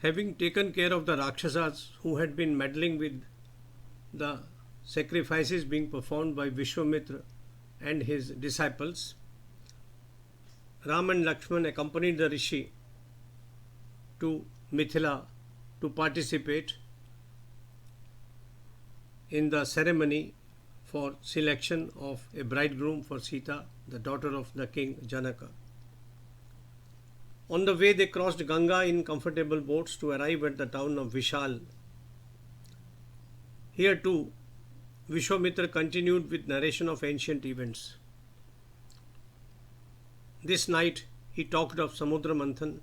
Having taken care of the rakshasas who had been meddling with the sacrifices being performed by Vishvamitra and his disciples, Ram and Lakshman accompanied the Rishi to Mithila to participate in the ceremony for selection of a bridegroom for Sita, the daughter of the king Janaka. On the way, they crossed Ganga in comfortable boats to arrive at the town of Vishal. Here too, Vishwamitra continued with narration of ancient events. This night he talked of Samudramanthan.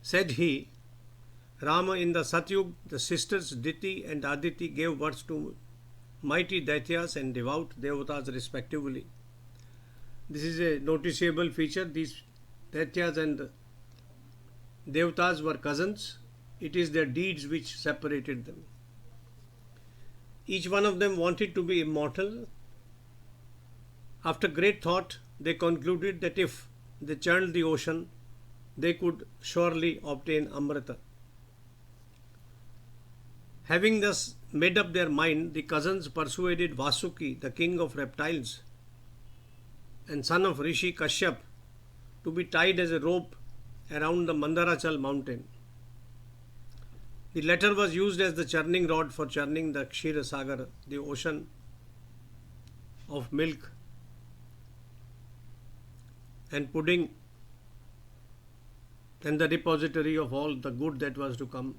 Said he, Rama, in the Satyug, the sisters Diti and Aditi gave birth to mighty Daityas and devout Devatas respectively. This is a noticeable feature. These Daityas and Devatas were cousins. It is their deeds which separated them. Each one of them wanted to be immortal. After great thought, they concluded that if they churned the ocean, they could surely obtain Amrita. Having thus made up their mind, the cousins persuaded Vasuki, the king of reptiles and son of Rishi Kashyap, to be tied as a rope around the Mandarachal mountain. The latter was used as the churning rod for churning the Ksheerasagara, the ocean of milk and pudding, and the repository of all the good that was to come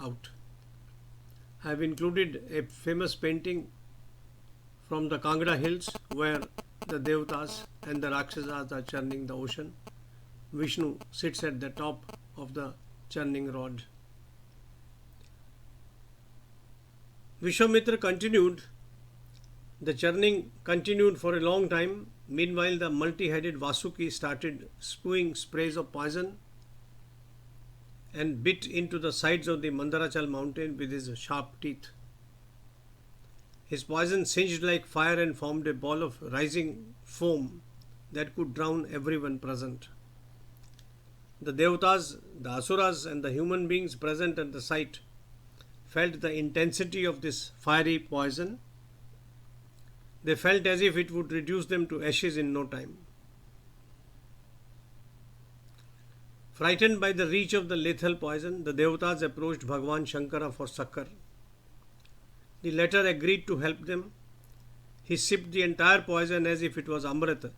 out. I have included a famous painting from the Kangra hills where the Devatas and the Rakshasas are churning the ocean. Vishnu sits at the top of the churning rod. Vishwamitra continued. The churning continued for a long time. Meanwhile, the multi-headed Vasuki started spewing sprays of poison and bit into the sides of the Mandarachal mountain with his sharp teeth. His poison singed like fire and formed a ball of rising foam that could drown everyone present. The Devatas, the Asuras and the human beings present at the site felt the intensity of this fiery poison. They felt as if it would reduce them to ashes in no time. Frightened by the reach of the lethal poison, the Devatas approached Bhagwan Shankara for succor. The latter agreed to help them. He sipped the entire poison as if it was Amrita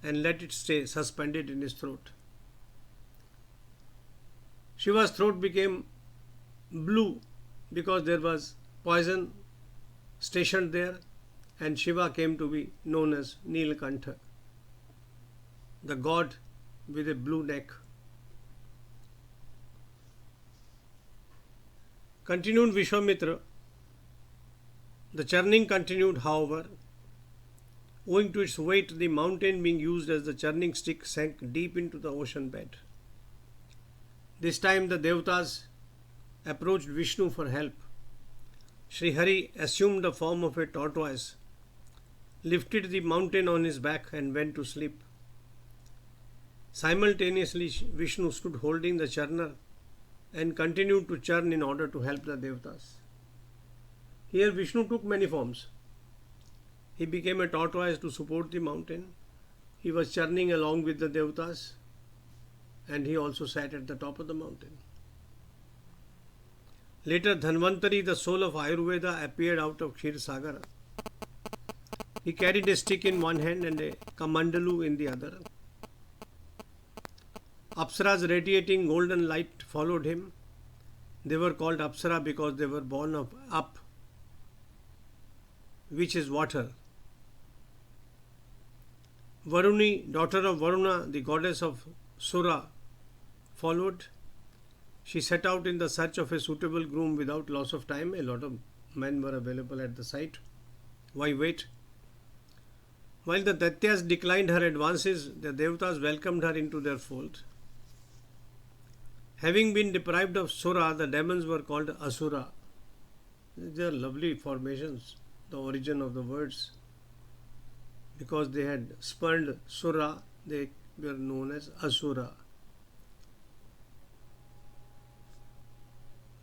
and let it stay suspended in his throat. Shiva's throat became blue because there was poison stationed there, and Shiva came to be known as Nilkantha, the god with a blue neck. Continued Vishwamitra. The churning continued, however. Owing to its weight, the mountain being used as the churning stick sank deep into the ocean bed. This time the Devatas approached Vishnu for help. Sri Hari assumed the form of a tortoise, lifted the mountain on his back and went to sleep. Simultaneously, Vishnu stood holding the churner and continued to churn in order to help the Devatas. Here Vishnu took many forms. He became a tortoise to support the mountain. He was churning along with the Devatas, and he also sat at the top of the mountain. Later, Dhanvantari, the soul of Ayurveda, appeared out of Ksheerasagara. He carried a stick in one hand and a kamandalu in the other. Apsaras radiating golden light followed him. They were called Apsara because they were born of Ap, which is water. Varuni, daughter of Varuna, the goddess of Sura, followed. She set out in the search of a suitable groom without loss of time. A lot of men were available at the site. Why wait? While the Daityas declined her advances, the Devatas welcomed her into their fold. Having been deprived of Sura, the demons were called Asura. They are lovely formations, the origin of the words. Because they had spurned Sura, they were known as Asura.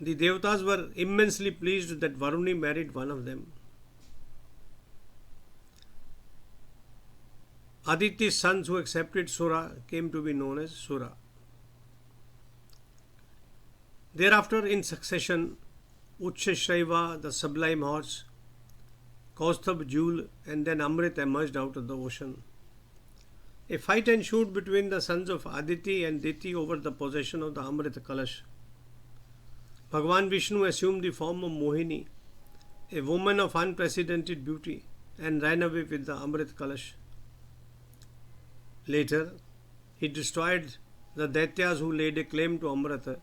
The Devatas were immensely pleased that Varuni married one of them. Aditi's sons who accepted Sura came to be known as Sura. Thereafter, in succession, Uchshaiva, the sublime horse, Kausthab jewel, and then Amrita emerged out of the ocean. A fight ensued between the sons of Aditi and Diti over the possession of the Amrita Kalash. Bhagavan Vishnu assumed the form of Mohini, a woman of unprecedented beauty, and ran away with the Amrit Kalash. Later, he destroyed the Daityas who laid a claim to Amrita.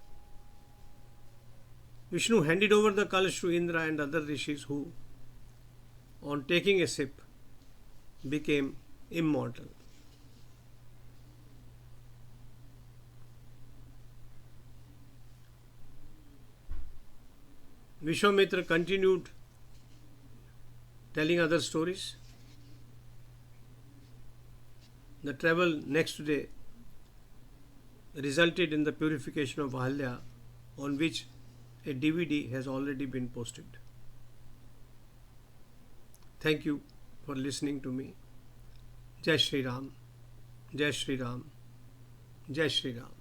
Vishnu handed over the Kalash to Indra and other rishis who, on taking a sip, became immortal. Vishvamitra continued telling other stories. The travel next day resulted in the purification of Ahalya, on which a DVD has already been posted. Thank you for listening to me. Jai Shri Ram, Jai Shri Ram, Jai Shri Ram.